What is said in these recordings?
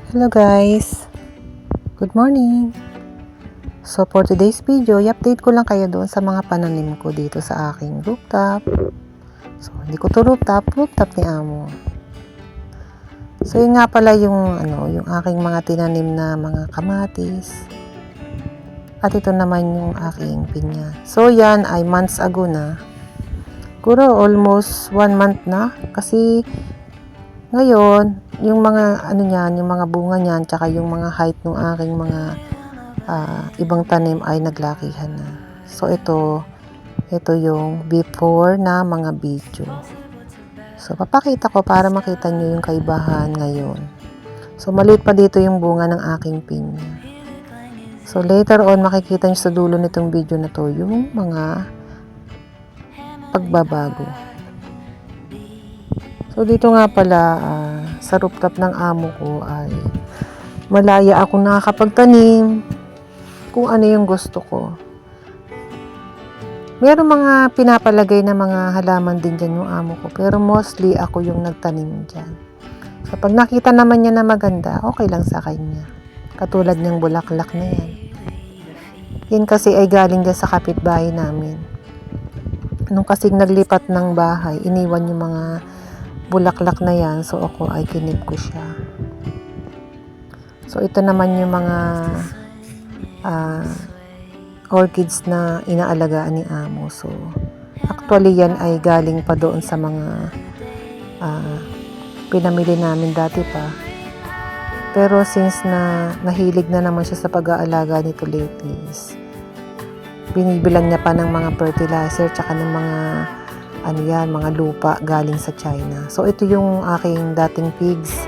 Hello guys, good morning. So for today's video, i-update ko lang kayo doon sa mga pananim ko dito sa aking rooftop. So hindi ko to rooftop ni amo. So yun nga pala yung yung aking mga tinanim na mga kamatis. At ito naman yung aking pinya. So yan ay months ago na. Siguro almost 1 month na kasi ngayon, yung mga yung mga bunga niyan, tsaka yung mga height ng aking mga ibang tanim ay naglakihan na. So ito yung before na mga video. So papakita ko para makita nyo yung kaibahan ngayon. So maliit pa dito yung bunga ng aking pinya. So later on makikita nyo sa dulo nitong video na to yung mga pagbabago. So dito nga pala sa rooftop ng amo ko ay malaya akong nakakapagtanim kung ano yung gusto ko. Meron mga pinapalagay na mga halaman din dyan yung amo ko, pero mostly ako yung nagtanim dyan. So pag nakita naman niya na maganda, okay lang sa kanya. Katulad ng bulaklak na yan. Yan kasi ay galing dyan sa kapitbahay namin. Nung kasing naglipat ng bahay, iniwan yung mga bulaklak na yan, so ako ay kinip ko siya. So ito naman yung mga orchids na inaalagaan ni amo. So actually yan ay galing pa doon sa mga pinamili namin dati pa. Pero since na nahilig na naman siya sa pag-aalaga nito lately, binibilan niya pa ng mga fertilizer tsaka ng mga mga lupa galing sa China. So ito yung aking dating pigs.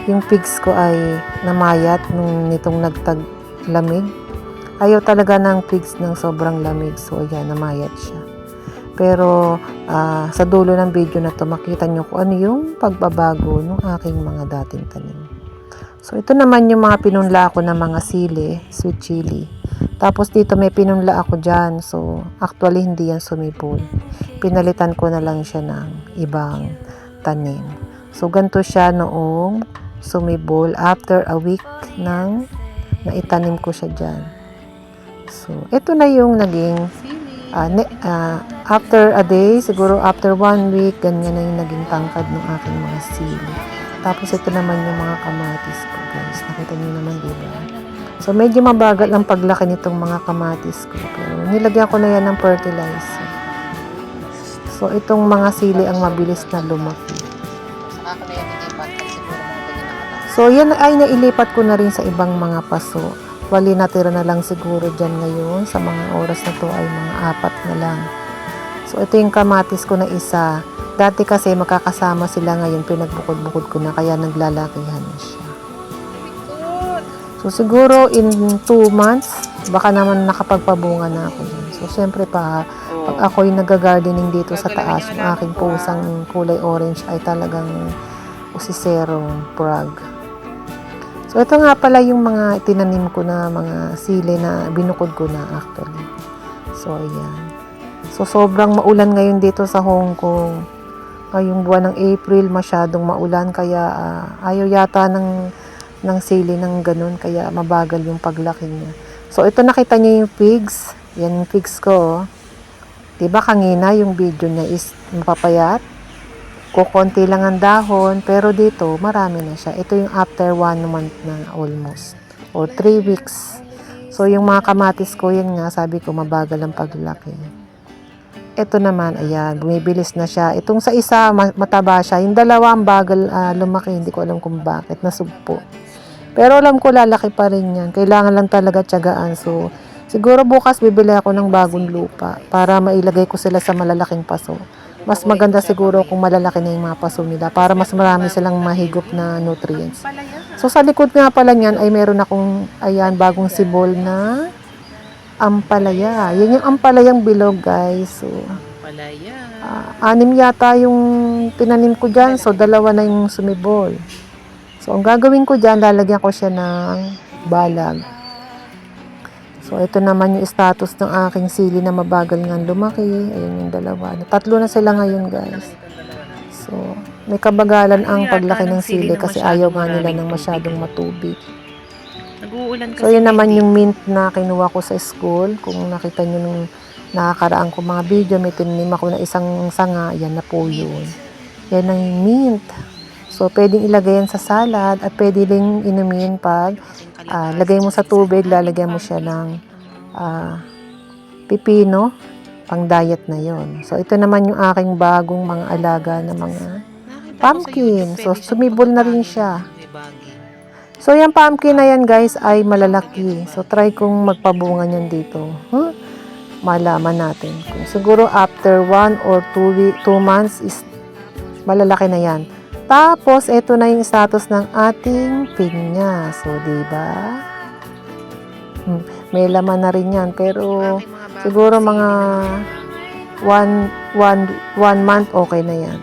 Yung pigs ko ay namayat nitong nagtaglamig. Ayaw talaga ng pigs ng sobrang lamig. So ayan, namayat siya. Pero sa dulo ng video na to, makita nyo kung ano yung pagbabago ng aking mga dating tanim. So ito naman yung mga pinunla ko na mga sili, sweet chili. Tapos dito may pinunla ako dyan. So actually hindi yan sumipol. Pinalitan ko na lang siya ng ibang tanim. So ganito siya noong sumibol after a week nang naitanim ko siya dyan. So ito na yung naging after a day, siguro after 1 week, ganyan na yung naging tangkad ng aking mga sili. Tapos ito naman yung mga kamatis ko, guys. Nakita niyo naman, diba? So medyo mabagal ang paglaki nitong mga kamatis ko. Pero nilagyan ko na yan ng fertilizer. So itong mga sili ang mabilis na lumaki. So yan ay nailipat ko na rin sa ibang mga paso. Wali natira na lang siguro dyan ngayon. Sa mga oras na to ay mga 4 na lang. So ito yung kamatis ko na isa. Dati kasi makakasama sila, ngayon pinagbukod-bukod ko na kaya naglalakihan na siya. So siguro in 2 months baka naman nakapagpabunga na ako dyan. So syempre pag ako'y nag-gardening dito sa taas, yung aking pusang kulay orange ay talagang usiserong frog. So ito nga pala yung mga tinanim ko na mga sili na binukod ko na actually. So ayan. So sobrang maulan ngayon dito sa Hong Kong. Ngayong buwan ng April masyadong maulan kaya ayaw yata ng sili ng ganun kaya mabagal yung paglaki niya. So ito nakita niyo yung pigs. Yan yung pigs ko. Diba kanina yung video niya is mapapayat? Kukunti lang ang dahon, pero dito marami na siya. Ito yung after 1 month na almost, or 3 weeks. So yung mga kamatis ko, yan nga, sabi ko mabagal ang paglaki. Ito naman, ayan, bumibilis na siya. Itong sa isa, mataba siya. Yung dalawa, ang bagal lumaki. Hindi ko alam kung bakit, nasugpo. Pero alam ko, lalaki pa rin yan. Kailangan lang talaga tiyagaan. So, siguro bukas bibili ako ng bagong lupa para mailagay ko sila sa malalaking paso. Mas maganda siguro kung malalaki na yung mga paso nila para mas marami silang mahigop na nutrients. So sa likod nga pala niyan ay meron akong bagong sibol na ampalaya. Yan yung ampalayang bilog, guys. So 6 yata yung tinanim ko dyan. So 2 na yung sumibol. So ang gagawin ko dyan, lalagyan ko siya ng balag. So, ito naman yung status ng aking sili na mabagal nga lumaki. Ayun yung 2. 3 na sila ngayon, guys. So, may kabagalan ang Ano paglaki yata ng ng sili sili na kasi masyadong ayaw nga nila maraming ng tubig, masyadong eh. matubig. Nag-uulan kasi So, yun naman ngayon yung dito. mint na kinuha ko sa school. Kung nakita nyo nung nakakaraan ko mga video, may tinanim ako na isang sanga, yan na po yun. Yan ang mint. So, pwedeng ilagay yan sa salad at pwede rin inumin pag lagay mo sa tubig, lalagyan mo siya ng pipino, pang diet na yon. So, ito naman yung aking bagong mga alaga na mga pumpkin. So, sumibol na rin siya. So, yung pumpkin na yan guys ay malalaki. So, try kong magpabunga niyan dito. Malaman natin. Kung siguro after 1 or 2 months is malalaki na yan. Tapos, ito na yung status ng ating pinya. So, diba? May laman na rin yan. Pero, siguro mga 1 month, okay na yan.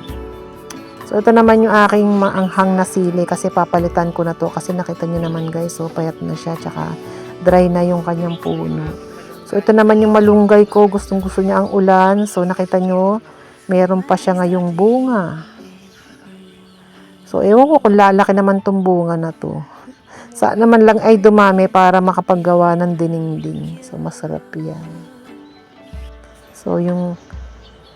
So, ito naman yung aking maanghang na sili kasi papalitan ko na to. Kasi nakita nyo naman guys, so payat na siya. Tsaka dry na yung kanyang puno. So, ito naman yung malunggay ko. Gustong gusto niya ang ulan. So, nakita nyo, meron pa siya ngayong bunga. So, ewan ko kung lalaki naman tong bunga na to. Saan naman lang ay dumami para makapaggawa ng dinding. So, masarap yan. So,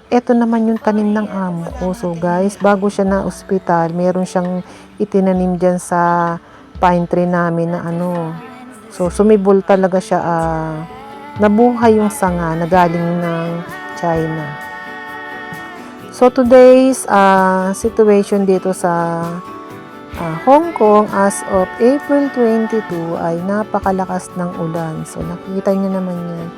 eto naman yung tanim ng amo ko. So, guys, bago siya na ospital, meron siyang itinanim dyan sa pine tree namin na So, sumibol talaga siya. Nabuhay yung sanga na galing ng China. So, today's situation dito sa Hong Kong as of April 22 ay napakalakas ng ulan. So, nakikita nyo naman yan.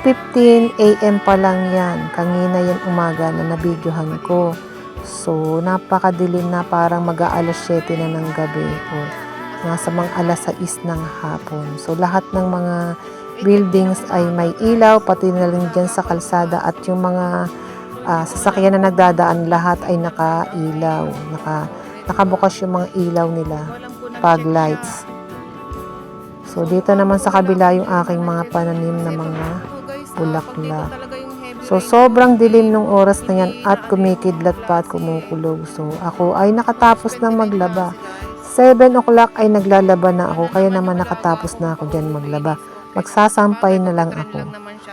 8:15 AM pa lang yan. Kanina yan umaga na nabidyohan ko. So, napakadilim na parang mag-aalas 7 na ng gabi o nasa mga alas 6 ng hapon. So, lahat ng mga buildings ay may ilaw, pati na rin dyan sa kalsada at yung mga sasakyan na nagdadaan, lahat ay nakailaw. Nakabukas yung mga ilaw nila, fog lights. So, dito naman sa kabila yung aking mga pananim na mga bulaklak. So, sobrang dilim nung oras na yan at kumikidlat pa at kumukulog. So, ako ay nakatapos ng maglaba. 7 o'clock ay naglalaba na ako, kaya naman nakatapos na ako dyan maglaba. Magsasampay na lang ako.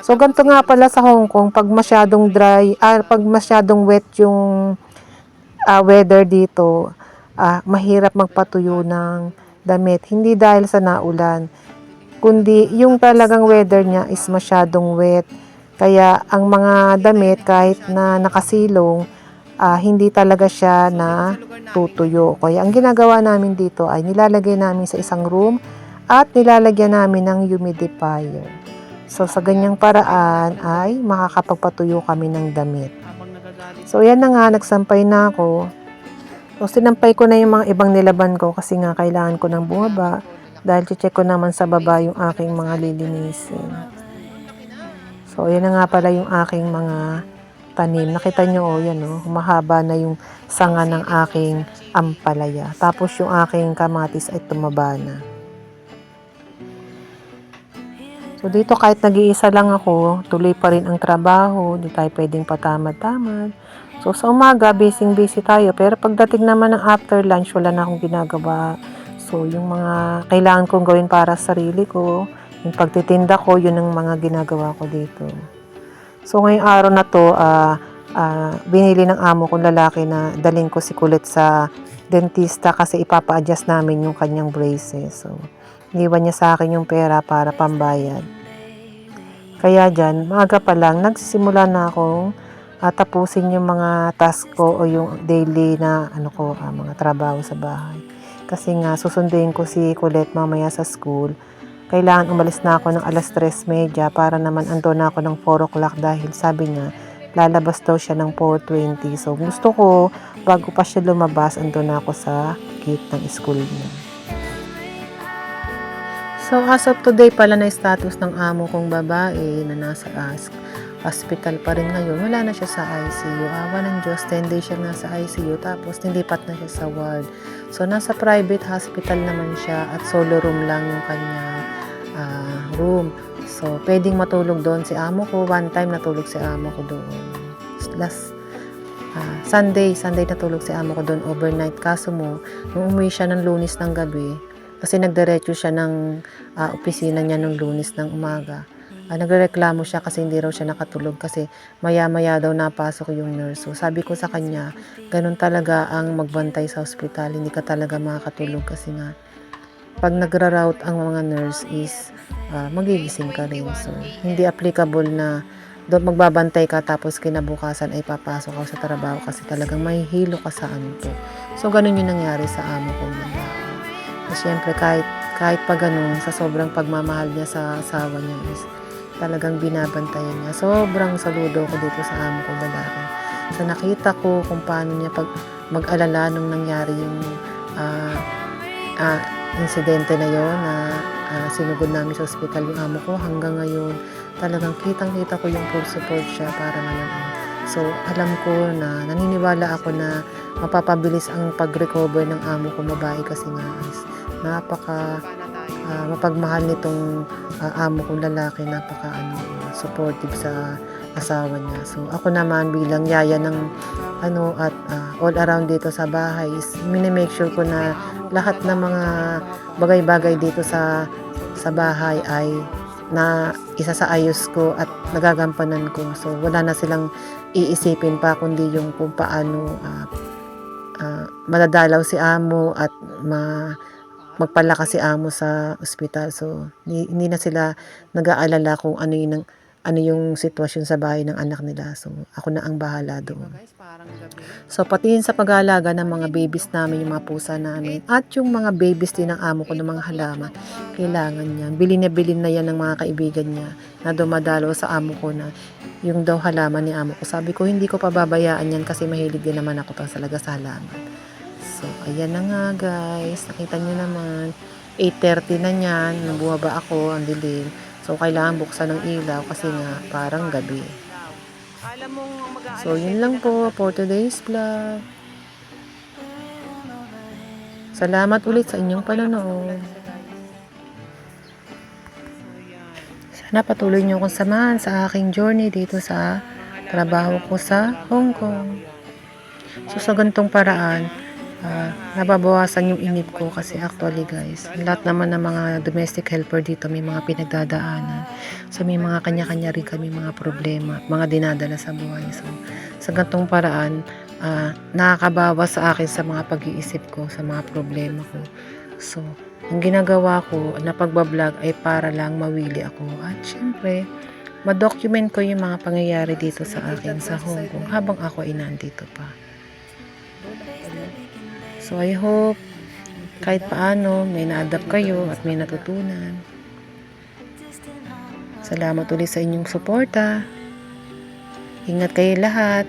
So, ganito nga pala sa Hong Kong, pag masyadong dry, pag masyadong wet yung weather dito, mahirap magpatuyo ng damit. Hindi dahil sa naulan, kundi yung talagang weather niya is masyadong wet. Kaya ang mga damit kahit na nakasilong, hindi talaga siya na tutuyo. Kaya ang ginagawa namin dito ay nilalagay namin sa isang room at nilalagyan namin ng humidifier. So sa ganyang paraan ay makakapagpatuyo kami ng damit. So yan na nga, nagsampay na ako. So sinampay ko na yung mga ibang nilaban ko kasi nga kailangan ko ng bumaba dahil check ko naman sa baba yung aking mga lilinisin. So yan na nga pala yung aking mga tanim. Nakita nyo, yan humahaba na yung sanga ng aking ampalaya. Tapos yung aking kamatis ay tumaba na. So dito kahit nag-iisa lang ako, tuloy pa rin ang trabaho, hindi tayo pwedeng patamad-tamad. So sa umaga, busy tayo, pero pagdating naman ng after lunch, wala na akong ginagawa. So yung mga kailangan kong gawin para sa sarili ko, yung pagtitinda ko, yun ang mga ginagawa ko dito. So ngayong araw na to, binili ng amo kong lalaki na daling ko si Kulit sa dentista kasi ipapa-adjust namin yung kanyang braces. So iniwan niya sa akin yung pera para pambayad. Kaya dyan, maaga pa lang, nagsisimula na akong tapusin yung mga task ko o yung daily na mga trabaho sa bahay. Kasi nga, susunduin ko si Colette mamaya sa school. Kailangan umalis na ako ng alas 3:30 para naman ando na ako ng 4 o'clock dahil sabi niya, lalabas daw siya ng 4:20. So gusto ko, bago pa siya lumabas, ando na ako sa gate ng school niya. So, as of today pala na status ng amo kong babae na nasa hospital pa rin ngayon. Wala na siya sa ICU. Awa ng Diyos, 10 days siya nasa ICU. Tapos, nilipat na siya sa ward. So, nasa private hospital naman siya at solo room lang yung kanyang room. So, pwedeng matulog doon si amo ko. One time, natulog si amo ko doon. Sunday natulog si amo ko doon overnight. Kaso mo, nung umuwi siya ng Lunes ng gabi, kasi nagdiretso siya ng opisina niya nung Lunes ng umaga. Nagrereklamo siya kasi hindi raw siya nakatulog kasi maya-maya daw napasok yung nurse. So sabi ko sa kanya, ganun talaga ang magbantay sa ospital. Hindi ka talaga makakatulog kasi nga pag nagra-route ang mga nurse is magigising ka rin. So hindi applicable na doon magbabantay ka tapos kinabukasan ay papasok ka sa trabaho kasi talagang mahihilo ka sa anto. So ganun yung nangyari sa amo ko lalaki. So syempre kahit pa ganun, sa sobrang pagmamahal niya sa asawa niya is talagang binabantayan niya. Sobrang saludo ko dito sa amo ko lalaki. So nakita ko kung paano niya pag mag-alala nung nangyari yung insidente na yon na sinugod namin sa ospital yung amo ko. Hanggang ngayon talagang kitang-kita ko yung full support siya para naman. So alam ko na naniniwala ako na mapapabilis ang pag-recover ng amo ko babae kasi nga is napaka mapagmahal nitong amo kong lalaki, napaka supportive sa asawa niya. So ako naman bilang yaya ng at all around dito sa bahay is mini-make sure ko na lahat ng mga bagay-bagay dito sa bahay ay na isa sa ayos ko at nagagampanan ko. So wala na silang iisipin pa kundi yung kung paano madadalaw si amo at magpalakas si amo sa ospital. So hindi na sila nag-aalala kung ano yung sitwasyon sa bahay ng anak nila. So ako na ang bahala doon. So pati sa pag-aalaga ng mga babies namin, yung mga pusa namin at yung mga babies din ng amo ko ng mga halaman, kailangan yan. Bilin na yan ng mga kaibigan niya na dumadalo sa amo ko na yung daw halaman ni amo ko. Sabi ko hindi ko pababayaan yan kasi mahilig din naman ako talaga sa halaman. So, ayan na nga guys. Nakita nyo naman. 8:30 na yan. Nabuha ako. Ang dilim. So, kailangan buksan ng ilaw kasi nga parang gabi. So, yun lang po for today's vlog. Salamat ulit sa inyong panonood. Sana patuloy nyo akong samahan sa aking journey dito sa trabaho ko sa Hong Kong. So, sa ganitong paraan, nababawasan yung inip ko kasi actually guys, lahat naman ng mga domestic helper dito may mga pinagdadaanan. So may mga kanya-kanya rin kami mga problema, mga dinadala sa buhay. So sa ganitong paraan, nakakabawas sa akin sa mga pag-iisip ko, sa mga problema ko. So ang ginagawa ko na pagbablog ay para lang mawili ako at syempre ma-document ko yung mga pangyayari dito sa akin sa Hong Kong habang ako ay nandito pa. So I hope kahit paano may na-adapt kayo at may natutunan. Salamat ulit sa inyong suporta. Ingat kayo lahat,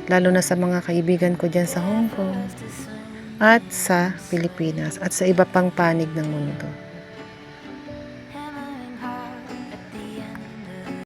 lalo na sa mga kaibigan ko dyan sa Hong Kong at sa Pilipinas at sa iba pang panig ng mundo.